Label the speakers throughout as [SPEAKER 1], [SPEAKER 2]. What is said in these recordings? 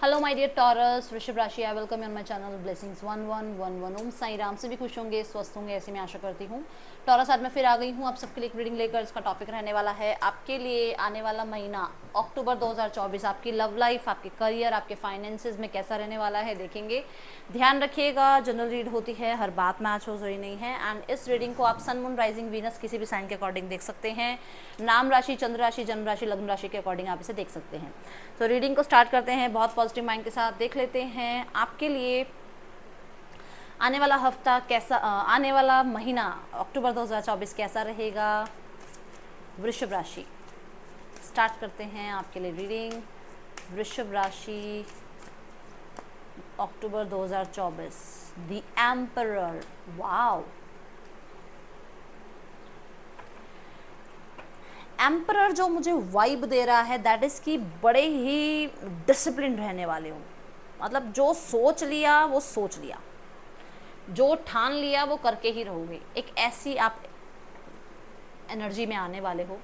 [SPEAKER 1] Hello my dear taurus, वृषभ राशि, I welcome on my channel blessings 1111। ओम साई राम। से भी खुश होंगे, स्वस्थ होंगे, ऐसी मैं आशा करती हूँ। टॉरस, आज मैं फिर आ गई हूँ आप सबके लिए एक रीडिंग लेकर। इसका टॉपिक रहने वाला है आपके लिए आने वाला महीना अक्टूबर 2024, आपकी लव लाइफ, आपके करियर, आपके फाइनेंसेस में कैसा रहने वाला है, देखेंगे। ध्यान रखिएगा, जनरल रीड होती है, हर बात मैच हो जरूरी नहीं है। एंड इस रीडिंग को आप सन, मून, राइजिंग, वीनस किसी भी साइन के अकॉर्डिंग देख सकते हैं। नाम राशि, चंद्र राशि, जन्म राशि, लग्न राशि के अकॉर्डिंग आप इसे देख सकते हैं। तो रीडिंग को स्टार्ट करते हैं, बहुत पॉजिटिव माइंड के साथ देख लेते हैं आपके लिए आने वाला हफ्ता कैसा, आने वाला महीना अक्टूबर 2024 कैसा रहेगा। वृषभ राशि, स्टार्ट करते हैं आपके लिए रीडिंग। वृषभ राशि अक्टूबर 2024, द एम्परर। वाओ, एम्परर जो मुझे वाइब दे रहा है दैट इज़ कि बड़े ही डिसिप्लिन रहने वाले हो। मतलब जो सोच लिया वो सोच लिया, जो ठान लिया वो करके ही रहोगे, एक ऐसी आप एनर्जी में आने वाले हो।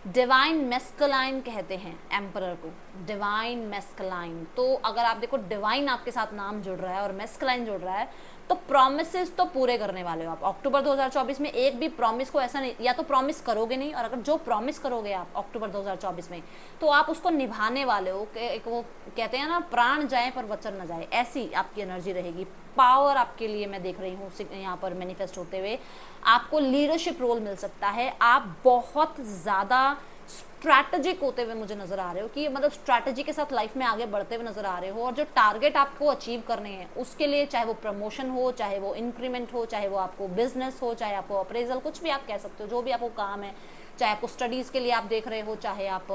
[SPEAKER 1] डिवाइन मेस्कलाइन कहते हैं एम्परर को, डिवाइन मेस्कलाइन। तो अगर आप देखो डिवाइन आपके साथ नाम जुड़ रहा है और मेस्कलाइन जुड़ रहा है तो प्रॉमिसेस तो पूरे करने वाले हो आप अक्टूबर 2024 में। एक भी प्रॉमिस को ऐसा नहीं, या तो प्रॉमिस करोगे नहीं, और अगर जो प्रॉमिस करोगे आप अक्टूबर 2024 में तो आप उसको निभाने वाले हो। एक वो कहते हैं ना, प्राण जाए पर वचन न जाए, ऐसी आपकी एनर्जी रहेगी। पावर आपके लिए मैं देख रही हूँ यहाँ पर मैनिफेस्ट होते हुए। आपको लीडरशिप रोल मिल सकता है, आप बहुत ज़्यादा स्ट्रैटेजिक होते हुए मुझे नज़र आ रहे हो कि मतलब स्ट्रैटेजी के साथ लाइफ में आगे बढ़ते हुए नज़र आ रहे हो। और जो टारगेट आपको अचीव करने हैं उसके लिए, चाहे वो प्रमोशन हो, चाहे वो इंक्रीमेंट हो, चाहे वो आपको बिजनेस हो, चाहे आपको अप्रेजल, कुछ भी आप कह सकते हो, जो भी आपको काम है, चाहे आपको स्टडीज़ के लिए आप देख रहे हो, चाहे आप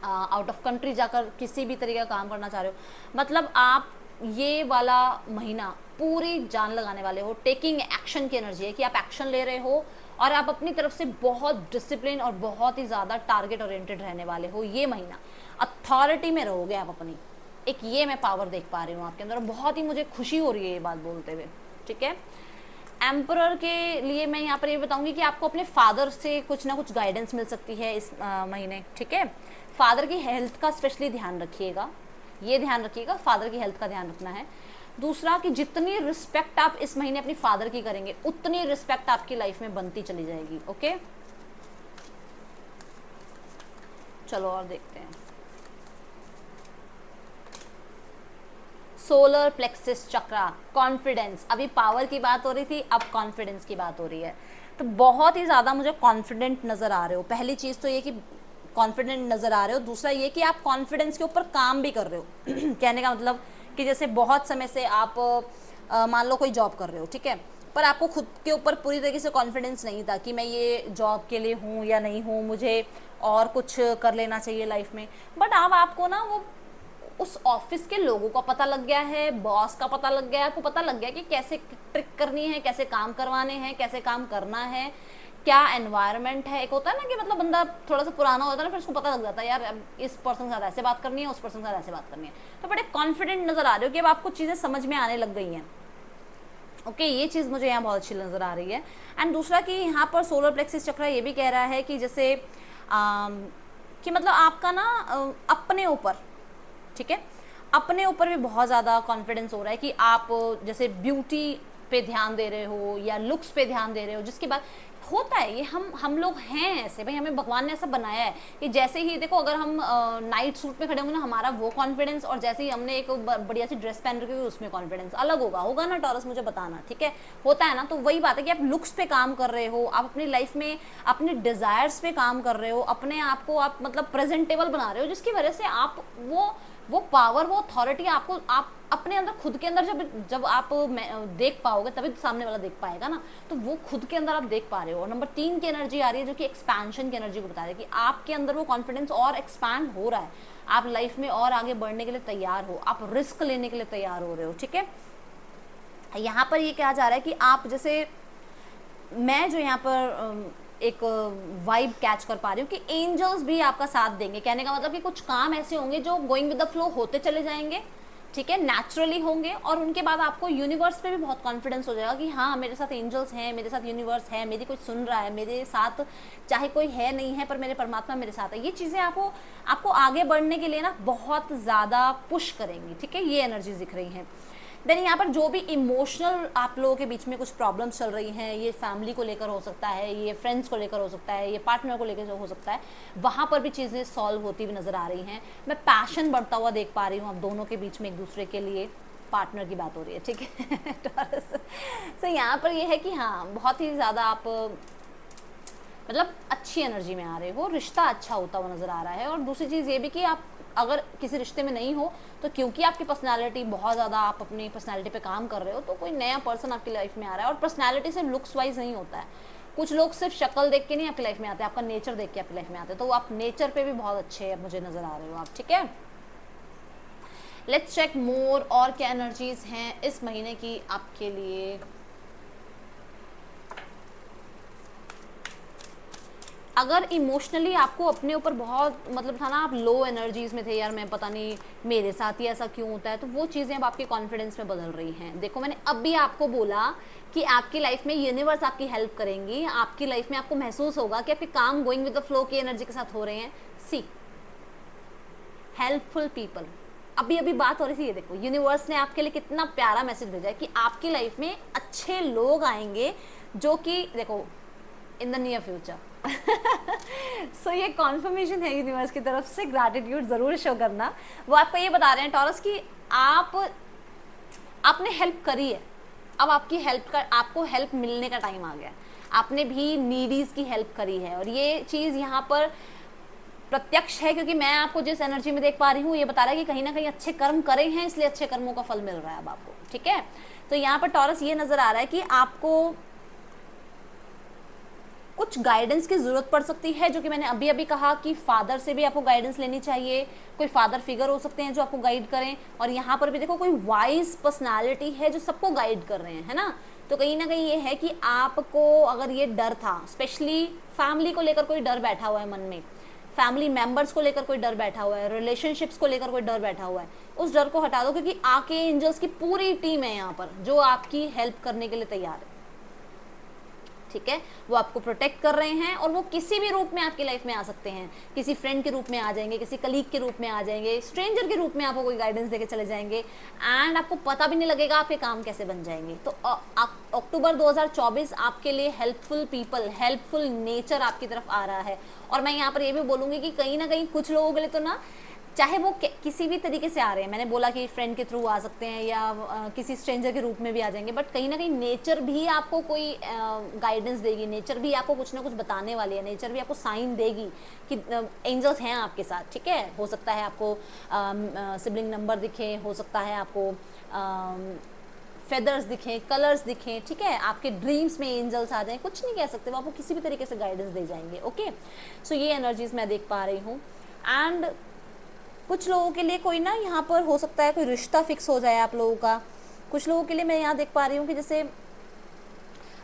[SPEAKER 1] आउट ऑफ कंट्री जाकर किसी भी तरीके का काम करना चाह रहे हो, मतलब आप ये वाला महीना पूरी जान लगाने वाले हो। टेकिंग एक्शन की एनर्जी है कि आप एक्शन ले रहे हो और आप अपनी तरफ से बहुत डिसिप्लिन और बहुत ही ज़्यादा टारगेट ओरिएंटेड रहने वाले हो। ये महीना अथॉरिटी में रहोगे आप अपनी, एक ये मैं पावर देख पा रही हूँ आपके अंदर। बहुत ही मुझे खुशी हो रही है ये बात बोलते हुए, ठीक है। एम्परर के लिए मैं यहाँ पर ये बताऊंगी कि आपको अपने फादर से कुछ ना कुछ गाइडेंस मिल सकती है इस महीने, ठीक है। फादर की हेल्थ का स्पेशली ध्यान रखिएगा, ये ध्यान रखिएगा, फादर की हेल्थ का ध्यान रखना है। दूसरा कि जितनी रिस्पेक्ट आप इस महीने अपनी फादर की करेंगे उतनी रिस्पेक्ट आपकी लाइफ में बनती चली जाएगी, ओके। चलो और देखते हैं। सोलर प्लेक्सिस चक्रा, कॉन्फिडेंस। अभी पावर की बात हो रही थी, अब कॉन्फिडेंस की बात हो रही है। तो बहुत ही ज़्यादा मुझे कॉन्फिडेंट नज़र आ रहे हो। पहली चीज़ तो ये कि कॉन्फिडेंट नज़र आ रहे हो। दूसरा ये कि आप कॉन्फिडेंस के ऊपर काम भी कर रहे हो कहने का मतलब कि जैसे बहुत समय से आप मान लो कोई जॉब कर रहे हो, ठीक है, पर आपको खुद के ऊपर पूरी तरीके से कॉन्फिडेंस नहीं था कि मैं ये जॉब के लिए हूँ या नहीं हूँ, मुझे और कुछ कर लेना चाहिए लाइफ में। बट अब आपको ना वो उस ऑफिस के लोगों का पता लग गया है, बॉस का पता लग गया है, आपको पता लग गया कि कैसे ट्रिक करनी है, कैसे काम करवाने हैं, कैसे काम करना है, क्या एनवायरनमेंट है। एक होता है ना कि मतलब बंदा थोड़ा सा पुराना होता है ना, फिर उसको पता लग जाता है यार अब इस पर्सन के साथ ऐसे बात करनी है, उस पर्सन के साथ ऐसे बात करनी है। तो बड़े कॉन्फिडेंट नजर आ रहे हो कि अब आपको चीज़ें समझ में आने लग गई हैं, ओके। ये चीज़ मुझे यहाँ बहुत अच्छी नज़र आ रही है। एंड दूसरा कि यहाँ पर सोलर प्लेक्सिस चक्र ये भी कह रहा है कि जैसे कि मतलब आपका ना अपने ऊपर, ठीक है, अपने ऊपर भी बहुत ज़्यादा कॉन्फिडेंस हो रहा है कि आप जैसे ब्यूटी पे ध्यान दे रहे हो या लुक्स पे ध्यान दे रहे हो, जिसके बाद होता है ये हम लोग हैं ऐसे, भाई हमें भगवान ने ऐसा बनाया है कि जैसे ही देखो अगर हम नाइट सूट में खड़े होंगे ना, हमारा वो कॉन्फिडेंस, और जैसे ही हमने एक बढ़िया सी ड्रेस पहन रखी है उसमें कॉन्फिडेंस अलग होगा ना टॉरस, मुझे बताना, ठीक है। होता है ना, तो वही बात है कि आप लुक्स पे काम कर रहे हो, आप अपनी लाइफ में अपने डिजायर्स पे काम कर रहे हो, अपने आप को आप मतलब प्रेजेंटेबल बना रहे हो, जिसकी वजह से आप वो पावर, वो अथॉरिटी आपको, आप अपने अंदर खुद के अंदर जब आप देख पाओगे तभी तो सामने वाला देख पाएगा ना। तो वो खुद के अंदर आप देख पा रहे हो। और नंबर 3 की एनर्जी आ रही है जो कि एक्सपेंशन की एनर्जी को बता रही है कि आपके अंदर वो कॉन्फिडेंस और एक्सपैंड हो रहा है, आप लाइफ में और आगे बढ़ने के लिए तैयार हो, आप रिस्क लेने के लिए तैयार हो रहे हो, ठीक है। यहाँ पर ये कहा जा रहा है कि आप जैसे, मैं जो यहाँ पर एक वाइब कैच कर पा रही हूँ कि एंजल्स भी आपका साथ देंगे। कहने का मतलब कि कुछ काम ऐसे होंगे जो गोइंग विद द फ्लो होते चले जाएंगे, ठीक है, नेचुरली होंगे। और उनके बाद आपको यूनिवर्स पे भी बहुत कॉन्फिडेंस हो जाएगा कि हाँ मेरे साथ एंजल्स हैं, मेरे साथ यूनिवर्स है, मेरी कोई सुन रहा है, मेरे साथ चाहे कोई है नहीं है पर मेरे परमात्मा मेरे साथ है। ये चीज़ें आपको आपको आगे बढ़ने के लिए ना बहुत ज़्यादा पुश करेंगी। ठीक है, ये एनर्जीज दिख रही हैं। देन यहाँ पर जो भी इमोशनल आप लोगों के बीच में कुछ प्रॉब्लम्स चल रही हैं, ये फैमिली को लेकर हो सकता है, ये फ्रेंड्स को लेकर हो सकता है, ये पार्टनर को लेकर हो सकता है, वहाँ पर भी चीज़ें सॉल्व होती हुई नज़र आ रही हैं। मैं पैशन बढ़ता हुआ देख पा रही हूँ आप दोनों के बीच में एक दूसरे के लिए। पार्टनर की बात हो रही है, ठीक है टॉरस। तो यहाँ पर ये है कि हाँ बहुत ही ज़्यादा आप मतलब अच्छी एनर्जी में आ रहे हो, रिश्ता अच्छा होता हुआ नज़र आ रहा है। और दूसरी चीज़ ये भी कि आप अगर किसी रिश्ते में नहीं हो तो क्योंकि आपकी पर्सनालिटी बहुत ज़्यादा, आप अपनी पर्सनालिटी पे काम कर रहे हो, तो कोई नया पर्सन आपकी लाइफ में आ रहा है। और पर्सनालिटी सिर्फ लुक्स वाइज नहीं होता है, कुछ लोग सिर्फ शक्ल देख के नहीं आपकी लाइफ में आते हैं, आपका नेचर देख के आपकी लाइफ में आते हैं। तो आप नेचर पे भी बहुत अच्छे मुझे नज़र आ रहे हो आप, ठीक है। लेट्स चेक मोर और क्या एनर्जीज हैं इस महीने की आपके लिए। अगर इमोशनली आपको अपने ऊपर बहुत मतलब था ना, आप लो एनर्जीज में थे, यार मैं पता नहीं मेरे साथ ही ऐसा क्यों होता है, तो वो चीज़ें अब आपके कॉन्फिडेंस में बदल रही हैं। देखो मैंने अब भी आपको बोला कि आपकी लाइफ में यूनिवर्स आपकी हेल्प करेंगी, आपकी लाइफ में आपको महसूस होगा कि आपके काम गोइंग विद द फ्लो की एनर्जी के साथ हो रहे हैं। सी हेल्पफुल पीपल, अभी अभी बात हो रही थी, ये देखो यूनिवर्स ने आपके लिए कितना प्यारा मैसेज भेजा है कि आपकी लाइफ में अच्छे लोग आएंगे जो कि देखो इन द नियर फ्यूचर। सो ये कॉन्फर्मेशन है यूनिवर्स की तरफ से, ग्रैटिट्यूड ज़रूर शो करना। वो आपको ये बता रहे हैं टॉरस कि आपने हेल्प करी है, अब आपकी हेल्प का आपको हेल्प मिलने का टाइम आ गया है। आपने भी नीडीज़ की हेल्प करी है और ये चीज़ यहाँ पर प्रत्यक्ष है, क्योंकि मैं आपको जिस एनर्जी में देख पा रही हूँ ये बता रहा है कि कहीं ना कहीं अच्छे कर्म करे हैं, इसलिए अच्छे कर्मों का फल मिल रहा है अब आपको, ठीक है। तो यहाँ पर टॉरस ये नज़र आ रहा है कि आपको कुछ गाइडेंस की ज़रूरत पड़ सकती है, जो कि मैंने अभी अभी कहा कि फादर से भी आपको गाइडेंस लेनी चाहिए। कोई फादर फिगर हो सकते हैं जो आपको गाइड करें, और यहाँ पर भी देखो कोई वाइज पर्सनालिटी है जो सबको गाइड कर रहे हैं, है ना। तो कहीं ना कहीं ये है कि आपको अगर ये डर था, स्पेशली फैमिली को लेकर कोई डर बैठा हुआ है मन में, फैमिली मेंबर्स को लेकर कोई डर बैठा हुआ है, रिलेशनशिप्स को लेकर कोई डर बैठा हुआ है, उस डर को हटा दो, क्योंकि आके एंजल्स की पूरी टीम है यहाँ पर जो आपकी हेल्प करने के लिए तैयार है, ठीक है। वो आपको प्रोटेक्ट कर रहे हैं और वो किसी भी रूप में आपकी लाइफ में आ सकते हैं। किसी फ्रेंड के रूप में आ जाएंगे, किसी कलीग के रूप में आ जाएंगे, स्ट्रेंजर के रूप में आपको कोई गाइडेंस देके चले जाएंगे, एंड आपको पता भी नहीं लगेगा आपके काम कैसे बन जाएंगे। तो अक्टूबर 2024 आपके लिए हेल्पफुल पीपल, हेल्पफुल नेचर आपकी तरफ आ रहा है। और मैं यहाँ पर ये भी बोलूँगी कि कहीं ना कहीं कुछ लोगों के लिए तो ना, चाहे वो किसी भी तरीके से आ रहे हैं, मैंने बोला कि फ्रेंड के थ्रू आ सकते हैं या किसी स्ट्रेंजर के रूप में भी आ जाएंगे, बट कहीं ना कहीं नेचर भी आपको कोई गाइडेंस देगी, नेचर भी आपको कुछ ना कुछ बताने वाली है, नेचर भी आपको साइन देगी कि एंजल्स हैं आपके साथ, ठीक है। हो सकता है आपको सिबलिंग नंबर दिखे, हो सकता है आपको फेदर्स दिखें, कलर्स दिखें, ठीक है। आपके ड्रीम्स में एंजल्स आ जाएं, कुछ नहीं कह सकते, वो आपको किसी भी तरीके से गाइडेंस दे जाएंगे, ओके। सो ये एनर्जीज मैं देख पा रही हूँ। एंड कुछ लोगों के लिए कोई ना यहाँ पर हो सकता है कोई रिश्ता फिक्स हो जाए आप लोगों का। कुछ लोगों के लिए मैं यहाँ देख पा रही हूँ कि जैसे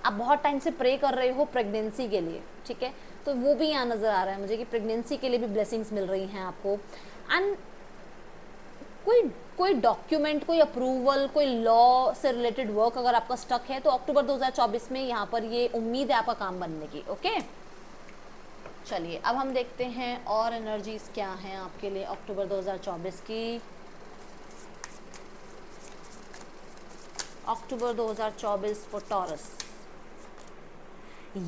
[SPEAKER 1] आप बहुत टाइम से प्रे कर रहे हो प्रेगनेंसी के लिए, ठीक है, तो वो भी यहाँ नज़र आ रहा है मुझे कि प्रेगनेंसी के लिए भी ब्लेसिंग्स मिल रही हैं आपको। एंड कोई डॉक्यूमेंट, कोई अप्रूवल, कोई लॉ से रिलेटेड वर्क अगर आपका स्टक है तो अक्टूबर 2024 में यहाँ पर ये उम्मीद है आपका काम बनने की, ओके। चलिए अब हम देखते हैं और एनर्जीज क्या हैं आपके लिए अक्टूबर 2024 की। October 2024 for Taurus,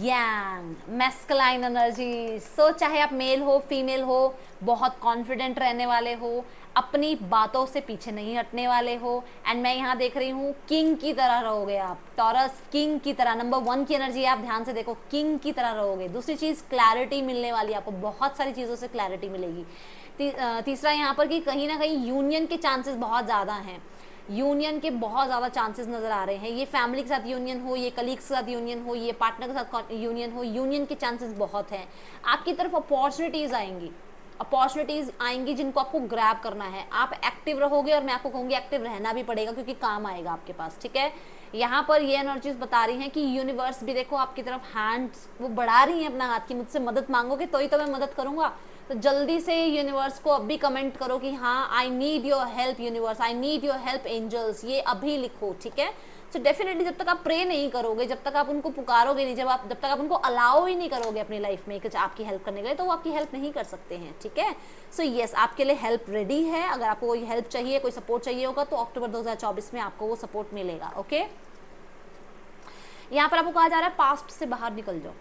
[SPEAKER 1] yang masculine energy. So चाहे आप मेल हो फीमेल हो, बहुत कॉन्फिडेंट रहने वाले हो, अपनी बातों से पीछे नहीं हटने वाले हो, एंड मैं यहाँ देख रही हूँ किंग की तरह रहोगे आप टॉरस, किंग की तरह। नंबर 1 की एनर्जी आप ध्यान से देखो, किंग की तरह रहोगे। दूसरी चीज़ क्लैरिटी मिलने वाली है आपको, बहुत सारी चीज़ों से क्लैरिटी मिलेगी। तीसरा यहाँ पर कि कहीं ना कहीं यूनियन के चांसेस बहुत ज़्यादा हैं, यूनियन के बहुत ज़्यादा चांसेस नज़र आ रहे हैं। ये फैमिली के साथ यूनियन हो, ये कलीग्स के साथ यूनियन हो, ये पार्टनर के साथ यूनियन हो, यूनियन के चांसेस बहुत हैं। आपकी तरफ अपॉर्चुनिटीज़ आएंगी जिनको आपको ग्रैब करना है। आप एक्टिव रहोगे और मैं आपको कहूँगी एक्टिव रहना भी पड़ेगा, क्योंकि काम आएगा आपके पास, ठीक है। यहाँ पर ये एनर्जीज बता रही हैं कि यूनिवर्स भी देखो आपकी तरफ हैंड्स वो बढ़ा रही हैं अपना हाथ की, मुझसे मदद मांगोगे तो ही तो मैं मदद करूँगा, तो जल्दी से यूनिवर्स को अभी कमेंट करो कि हाँ I need your help universe, I need your help angels, ये अभी लिखो, ठीक है। सो डेफिनेटली जब तक आप प्रे नहीं करोगे, जब तक आप उनको पुकारोगे नहीं, जब तक आप उनको अलाउ ही नहीं करोगे अपनी लाइफ में कुछ आपकी हेल्प करने के लिए, तो वो आपकी हेल्प नहीं कर सकते हैं, ठीक है। सो यस, आपके लिए हेल्प रेडी है। अगर आपको कोई हेल्प चाहिए, कोई सपोर्ट चाहिए होगा, तो अक्टूबर 2024 में आपको वो सपोर्ट मिलेगा, ओके। यहाँ पर आपको कहा जा रहा है पास्ट से बाहर निकल जाओ।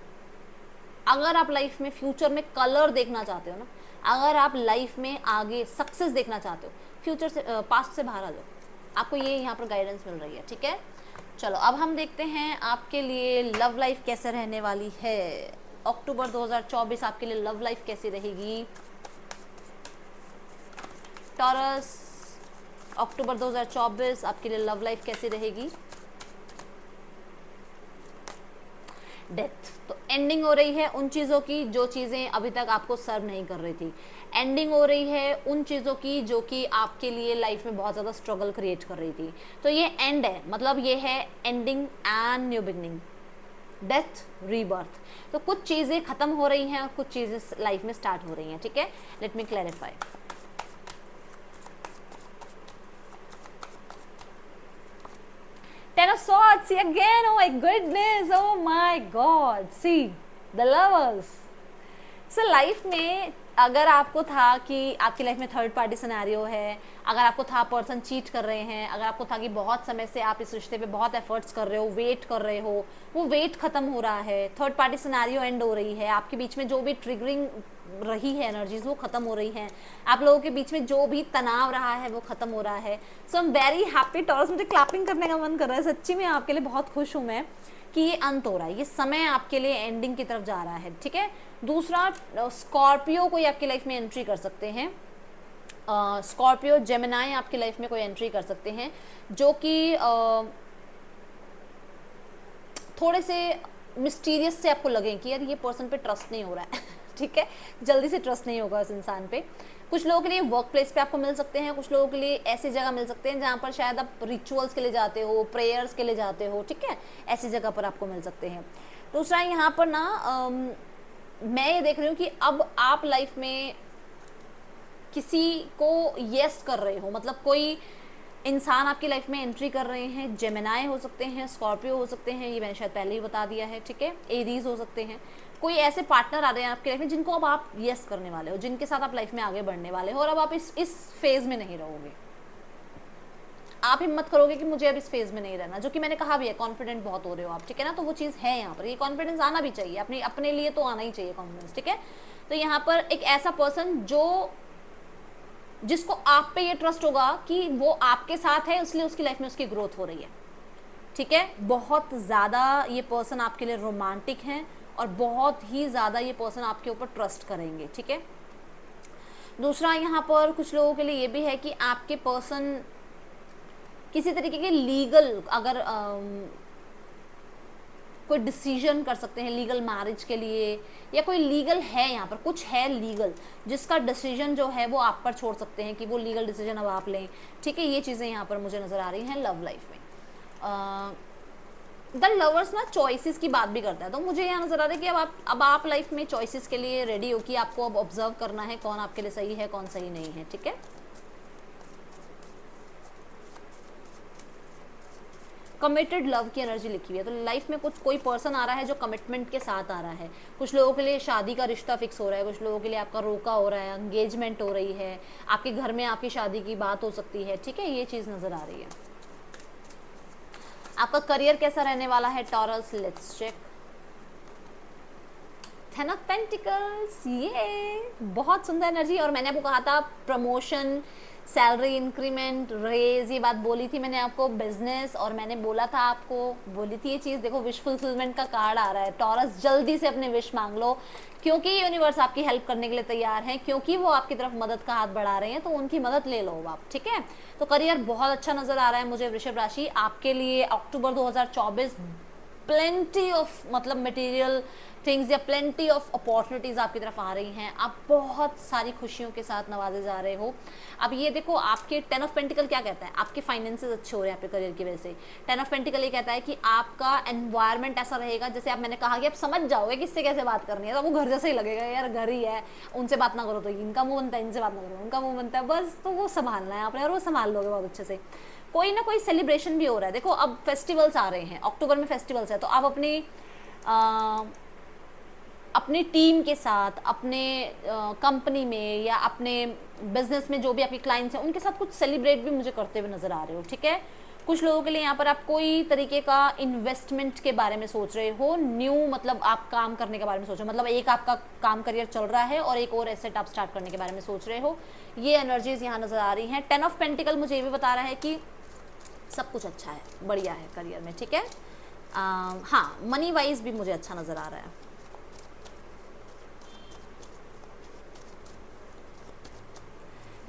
[SPEAKER 1] अगर आप लाइफ में फ्यूचर में कलर देखना चाहते हो ना, अगर आप लाइफ में आगे सक्सेस देखना चाहते हो, फ्यूचर से पास्ट से बाहर आ जाओ, आपको ये यहाँ पर गाइडेंस मिल रही है, ठीक है। चलो अब हम देखते हैं आपके लिए लव लाइफ कैसे रहने वाली है। अक्टूबर 2024 आपके लिए लव लाइफ कैसी रहेगी टॉरस? अक्टूबर 2024 आपके लिए लव लाइफ कैसी रहेगी? डेथ, तो एंडिंग हो रही है उन चीज़ों की जो चीज़ें अभी तक आपको सर्व नहीं कर रही थी। एंडिंग हो रही है उन चीज़ों की जो कि आपके लिए लाइफ में बहुत ज़्यादा स्ट्रगल क्रिएट कर रही थी। तो ये एंड है, मतलब ये है ending and new beginning, death, rebirth. तो कुछ चीज़ें ख़त्म हो रही हैं और कुछ चीज़ें लाइफ में स्टार्ट हो रही हैं, ठीक है। Let me clarify. Ten of Swords, see again, oh my goodness, oh my God, see, the lovers. So life में अगर आपको था कि आपकी लाइफ में थर्ड पार्टी सिनेरियो है, अगर आपको था पर्सन चीट कर रहे हैं, अगर आपको था कि बहुत समय से आप इस रिश्ते पे बहुत एफर्ट्स कर रहे हो, वेट कर रहे हो, वो वेट खत्म हो रहा है, थर्ड पार्टी सिनेरियो एंड हो रही है, आपके बीच में जो भी ट्रिगरिंग रही है एनर्जीज वो खत्म हो रही हैं, आप लोगों के बीच में जो भी तनाव रहा है वो खत्म हो रहा है। So I am very happy Taurus, मुझे क्लैपिंग करने का मन कर रहा है, सच्ची में आपके लिए बहुत खुश हूँ मैं कि ये अंत हो रहा है, ये समय आपके लिए एंडिंग की तरफ जा रहा है, ठीक है। दूसरा, स्कॉर्पियो कोई आपकी लाइफ में एंट्री कर सकते हैं, स्कॉर्पियो जेमिनाई आपकी लाइफ में कोई एंट्री कर सकते हैं जो कि थोड़े से मिस्टीरियस से आपको लगे कि यार ये पर्सन पे ट्रस्ट नहीं हो रहा है ठीक है, जल्दी से ट्रस्ट नहीं होगा उस इंसान पे। कुछ लोगों के लिए वर्क प्लेस पे आपको मिल सकते हैं, कुछ लोगों के लिए ऐसी जगह मिल सकते हैं जहाँ पर शायद आप रिचुअल्स के लिए जाते हो, प्रेयर्स के लिए जाते हो, ठीक है, ऐसी जगह पर आपको मिल सकते हैं। दूसरा यहाँ पर ना मैं ये देख रही हूँ कि अब आप लाइफ में किसी को यस कर रहे हो, मतलब कोई इंसान आपकी लाइफ में एंट्री कर रहे हैं, जेमिनाई हो सकते हैं, स्कॉर्पियो हो सकते हैं, ये मैंने शायद पहले ही बता दिया है, ठीक है, एरीज हो सकते हैं। कोई ऐसे पार्टनर आ रहे हैं आपकी लाइफ में जिनको अब आप यस करने वाले हो, जिनके साथ आप लाइफ में आगे बढ़ने वाले हो, और अब आप इस फेज में नहीं रहोगे। आप हिम्मत करोगे कि मुझे अब इस फेज में नहीं रहना, जो कि मैंने कहा भी है, कॉन्फिडेंट बहुत हो रहे हो आप, ठीक है ना, तो वो चीज़ है यहाँ पर, ये कॉन्फिडेंस आना भी चाहिए, अपने लिए तो आना ही चाहिए कॉन्फिडेंस, ठीक है। तो यहाँ पर एक ऐसा पर्सन जिसको आप पे ये ट्रस्ट होगा कि वो आपके साथ है, इसलिए उसकी लाइफ में उसकी ग्रोथ हो रही है, ठीक है। बहुत ज़्यादा ये पर्सन आपके लिए रोमांटिक हैं और बहुत ही ज़्यादा ये पर्सन आपके ऊपर ट्रस्ट करेंगे, ठीक है। दूसरा यहाँ पर कुछ लोगों के लिए ये भी है कि आपके पर्सन किसी तरीके के लीगल, अगर कोई डिसीजन कर सकते हैं लीगल मैरिज के लिए, या कोई लीगल है, यहाँ पर कुछ है लीगल जिसका डिसीजन जो है वो आप पर छोड़ सकते हैं कि वो लीगल डिसीजन अब आप लें, ठीक है। ये चीज़ें यहाँ पर मुझे नज़र आ रही हैं लव लाइफ में। द लवर्स ना चॉइसेस की बात भी करता है, तो मुझे यहाँ नज़र आ रहा है कि अब आप लाइफ में चॉइसेस के लिए रेडी हो कि आपको अब ऑब्जर्व करना है कौन आपके लिए सही है, कौन सही नहीं है, ठीक है। कमिटेड लव की एनर्जी लिखी हुई है, तो लाइफ में कोई पर्सन आ रहा है जो कमिटमेंट के साथ आ रहा है। कुछ लोगों के लिए शादी का रिश्ता फिक्स हो रहा है, कुछ लोगों के लिए आपका रोका हो रहा है, एंगेजमेंट हो रही है, आपके घर में आपकी शादी की बात हो सकती है, ठीक है, ये चीज़ नज़र आ रही है। आपका करियर कैसा रहने वाला है Taurus? Let's check. 10 of pentacles, ये बहुत सुंदर एनर्जी, और मैंने आपको कहा था प्रमोशन, सैलरी इंक्रीमेंट, रेज, ये बात बोली थी मैंने आपको, बिजनेस, और मैंने बोला था आपको, बोली थी ये चीज़, देखो विश फुलफिलमेंट का कार्ड आ रहा है। टॉरस जल्दी से अपने विश मांग लो, क्योंकि यूनिवर्स आपकी हेल्प करने के लिए तैयार है, क्योंकि वो आपकी तरफ मदद का हाथ बढ़ा रहे हैं, तो उनकी मदद ले लो आप, ठीक है। तो करियर बहुत अच्छा नज़र आ रहा है मुझे वृषभ राशि, आपके लिए अक्टूबर 2024 प्लेंटी ऑफ मतलब मटेरियल थिंग्स या प्लेंटी ऑफ अपॉर्चुनिटीज आपकी तरफ आ रही हैं, आप बहुत सारी खुशियों के साथ नवाजे जा रहे हो। अब ये देखो आपके 10 ऑफ पेंटिकल क्या कहता है, आपके फाइनेंसेस अच्छे हो रहे हैं आपके करियर की वजह से। 10 ऑफ पेंटिकल ये कहता है कि आपका एनवायरनमेंट ऐसा रहेगा, जैसे आप मैंने कहा कि आप समझ जाओगे किससे कैसे बात करनी है, तो वो घर जैसे ही लगेगा, यार घर ही है, उनसे बात ना करो तो इनका मुंह बनता है, इनसे बात ना करो उनका मुंह बनता है, बस तो वो संभालना है आपने और वो संभाल लोगे बहुत अच्छे से। कोई ना कोई सेलिब्रेशन भी हो रहा है, देखो अब फेस्टिवल्स आ रहे हैं, अक्टूबर में फेस्टिवल्स है, तो आप अपनी टीम के साथ, अपने कंपनी में या अपने बिजनेस में जो भी आपके क्लाइंट्स हैं उनके साथ कुछ सेलिब्रेट भी मुझे करते हुए नजर आ रहे हो, ठीक है। कुछ लोगों के लिए यहाँ पर आप कोई तरीके का इन्वेस्टमेंट के बारे में सोच रहे हो, न्यू मतलब आप काम करने के बारे में सोच रहे हो, मतलब एक आपका काम करियर चल रहा है और एक और एसेट आप स्टार्ट करने के बारे में सोच रहे हो, ये एनर्जीज यहाँ नजर आ रही हैं। 10 ऑफ पेंटिकल मुझे ये भी बता रहा है कि सब कुछ अच्छा है, बढ़िया है करियर में, ठीक है। हाँ, मनी वाइज भी मुझे अच्छा नजर आ रहा है।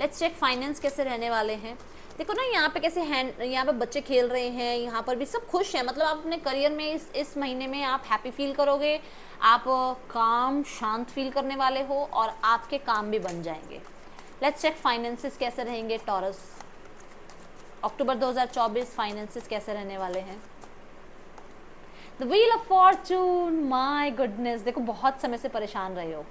[SPEAKER 1] लेट्स चेक फाइनेंस कैसे रहने वाले हैं। देखो ना यहाँ पे कैसे हैंड, यहाँ पे बच्चे खेल रहे हैं, यहाँ पर भी सब खुश हैं, मतलब आप अपने करियर में इस महीने में आप हैप्पी फील करोगे, आप काम शांत फील करने वाले हो और आपके काम भी बन जाएंगे। लेट्स चेक फाइनेंसेस कैसे रहेंगे टॉरस, अक्टूबर 2024 फाइनेंसेस कैसे रहने वाले हैं। The wheel of Fortune, my goodness, देखो बहुत समय से परेशान रहे हो,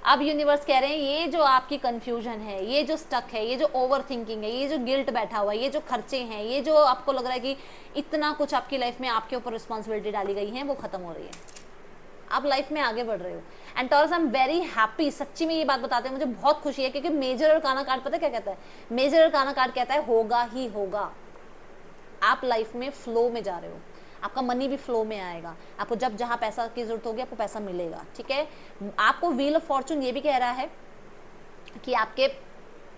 [SPEAKER 1] अब यूनिवर्स कह रहे हैं ये जो आपकी कंफ्यूजन है, ये जो स्टक है, ये जो ओवर थिंकिंग है, ये जो गिल्ट बैठा हुआ है, ये जो खर्चे हैं, ये जो आपको लग रहा है कि इतना कुछ आपकी लाइफ में आपके ऊपर रिस्पॉन्सिबिलिटी डाली गई है, वो खत्म हो रही है, आप लाइफ में आगे बढ़ रहे हो। And taurus I am very happy, सच्ची में ये बात बताते हैं मुझे बहुत खुशी है, क्योंकि मेजर अरकाना कार्ड पता है क्या कहता है, मेजर अरकाना कार्ड कहता है होगा ही होगा, आप लाइफ में फ्लो में जा रहे हो, आपका मनी भी फ्लो में आएगा, आपको जब जहाँ पैसा की जरूरत होगी आपको पैसा मिलेगा, ठीक है। आपको व्हील ऑफ फॉर्चून ये भी कह रहा है कि आपके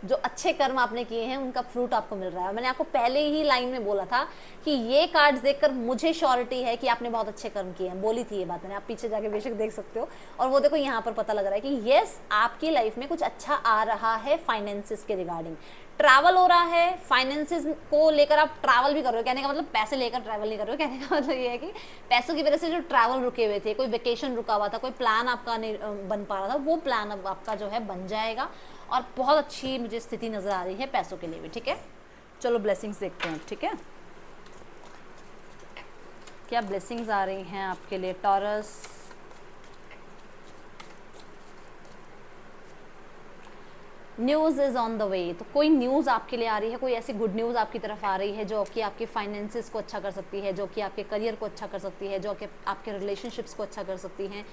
[SPEAKER 1] जो अच्छे कर्म आपने किए हैं उनका फ्रूट आपको मिल रहा है। मैंने आपको पहले ही लाइन में बोला था कि ये कार्ड्स देखकर मुझे श्योरिटी है कि आपने बहुत अच्छे कर्म किए हैं, बोली थी ये बात मैंने, आप पीछे जाके बेशक देख सकते हो। और वो देखो यहाँ पर पता लग रहा है कि यस आपकी लाइफ में कुछ अच्छा आ रहा है फाइनेंसिस के रिगार्डिंग, ट्रैवल हो रहा है, फाइनेंसिस को लेकर आप ट्रैवल भी कर रहे हो, कहने का मतलब पैसे लेकर ट्रैवल नहीं कर रहे हो, कहने का मतलब ये है कि पैसों की वजह से जो ट्रैवल रुके हुए थे, कोई वेकेशन रुका हुआ था, कोई प्लान आपका नहीं बन पा रहा था, वो प्लान अब आपका जो है बन जाएगा और बहुत अच्छी मुझे स्थिति नजर आ रही है पैसों के लिए भी, ठीक है। चलो ब्लेसिंग्स देखते हैं, ठीक है, क्या ब्लेसिंग्स आ रही हैं आपके लिए taurus. News is on the way, तो कोई न्यूज़ आपके लिए आ रही है, कोई ऐसी गुड न्यूज़ आपकी तरफ आ रही है जो कि आपके फाइनेंसेस को अच्छा कर सकती है, जो कि आपके करियर को अच्छा कर सकती है, जो कि आपके रिलेशनशिप्स को अच्छा कर सकती हैं।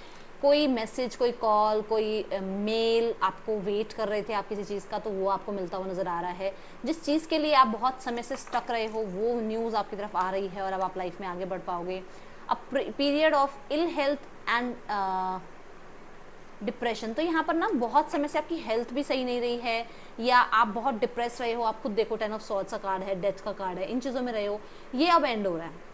[SPEAKER 1] कोई मैसेज, कोई कॉल, कोई मेल, आपको वेट कर रहे थे आप किसी चीज़ का, तो वो आपको मिलता हुआ नज़र आ रहा है। जिस चीज़ के लिए आप बहुत समय से स्टक रहे हो वो न्यूज़ आपकी तरफ आ रही है और अब आप लाइफ में आगे बढ़ पाओगे। A period of ill health and depression, तो यहाँ पर ना बहुत समय से आपकी हेल्थ भी सही नहीं रही है या आप बहुत डिप्रेस रहे हो, आप खुद देखो 10 ऑफ सॉर्ड्स का कार्ड है, डेथ का कार्ड है, इन चीज़ों में रहे हो, ये अब एंड हो रहा है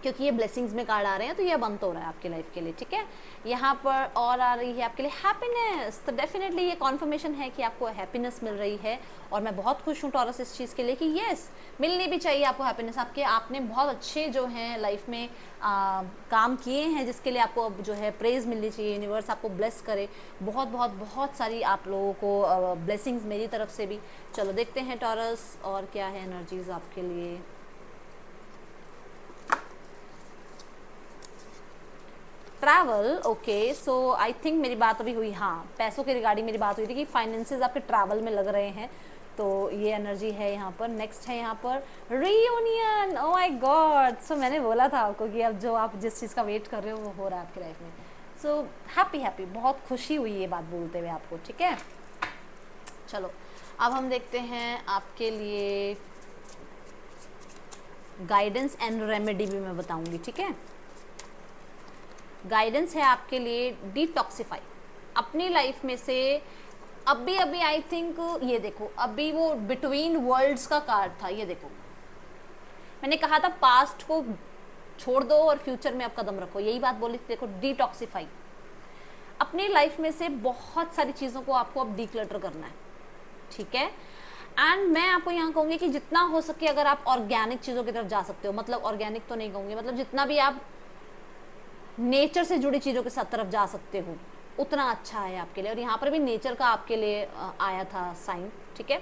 [SPEAKER 1] क्योंकि ये ब्लेसिंग्स में कार्ड आ रहे हैं, तो ये अब अंत हो रहा है आपकी लाइफ के लिए, ठीक है। यहाँ पर और आ रही है आपके लिए हैप्पीनेस, तो डेफिनेटली ये कॉन्फर्मेशन है कि आपको हैप्पीनेस मिल रही है और मैं बहुत खुश हूँ टॉरस इस चीज़ के लिए कि येस मिलनी भी चाहिए आपको हैप्पीनेस। आपने बहुत अच्छे जो हैं लाइफ में काम किए हैं जिसके लिए आपको अब जो है प्रेज मिलनी चाहिए, यूनिवर्स आपको ब्लेस करे, बहुत बहुत बहुत सारी आप लोगों को ब्लेसिंग्स मेरी तरफ से भी। चलो देखते हैं टॉरस और क्या है एनर्जीज आपके लिए। Travel, okay, so I think मेरी बात अभी हुई, हाँ पैसों के रिगार्डिंग मेरी बात हुई थी कि फाइनेंसेस आपके ट्रैवल में लग रहे हैं, तो ये एनर्जी है यहाँ पर। नेक्स्ट है यहाँ पर रीयूनियन, ओह माय गॉड, सो मैंने बोला था आपको कि अब जो आप जिस चीज़ का वेट कर रहे हो वो हो रहा है आपकी लाइफ में। सो हैप्पी, बहुत खुशी हुई ये बात बोलते हुए आपको, ठीक है। चलो अब हम देखते हैं आपके लिए गाइडेंस एंड रेमेडी भी मैं बताऊंगी, ठीक है। गाइडेंस है आपके लिए डिटॉक्सिफाई अपनी लाइफ में से। अभी आई थिंक ये देखो, अभी वो बिटवीन वर्ल्ड्स का कार्ड था, ये देखो मैंने कहा था पास्ट को छोड़ दो और फ्यूचर में आप कदम रखो, यही बात बोली थी। देखो डिटॉक्सिफाई अपनी लाइफ में से बहुत सारी चीज़ों को आपको अब डिक्लटर करना है, ठीक है। एंड मैं आपको यहाँ कहूँगी कि जितना हो सके अगर आप ऑर्गेनिक चीज़ों की तरफ जा सकते हो, मतलब ऑर्गेनिक तो नहीं कहूँगी, मतलब जितना भी आप नेचर से जुड़ी चीज़ों के साथ तरफ जा सकते हो, उतना अच्छा है आपके लिए। और यहाँ पर भी नेचर का आपके लिए आया था साइन, ठीक है।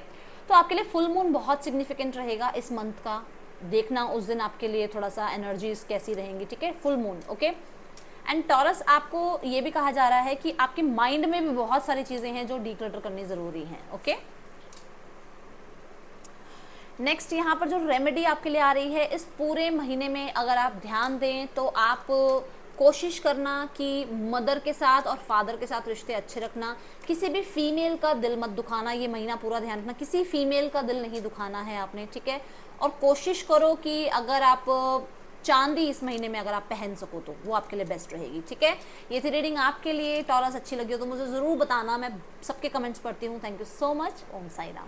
[SPEAKER 1] तो आपके लिए फुल मून बहुत सिग्निफिकेंट रहेगा इस मंथ का, देखना उस दिन आपके लिए थोड़ा सा एनर्जीज कैसी रहेंगी, ठीक है, full moon, okay. And taurus, आपको ये भी कहा जा रहा है कि आपके माइंड में भी बहुत सारी चीज़ें हैं जो डीक्लटर करनी ज़रूरी हैं, ओके। नेक्स्ट यहाँ पर जो रेमेडी आपके लिए आ रही है, इस पूरे महीने में अगर आप ध्यान दें तो आप कोशिश करना कि मदर के साथ और फादर के साथ रिश्ते अच्छे रखना, किसी भी फीमेल का दिल मत दुखाना, ये महीना पूरा ध्यान रखना, किसी फीमेल का दिल नहीं दुखाना है आपने, ठीक है। और कोशिश करो कि अगर आप चांदी इस महीने में अगर आप पहन सको तो वो आपके लिए बेस्ट रहेगी, ठीक है। ये थी रीडिंग आपके लिए। टॉरस अच्छी लगी हो तो मुझे ज़रूर बताना, मैं सबके कमेंट्स पढ़ती हूँ। Thank you so much. Om Sai Ram.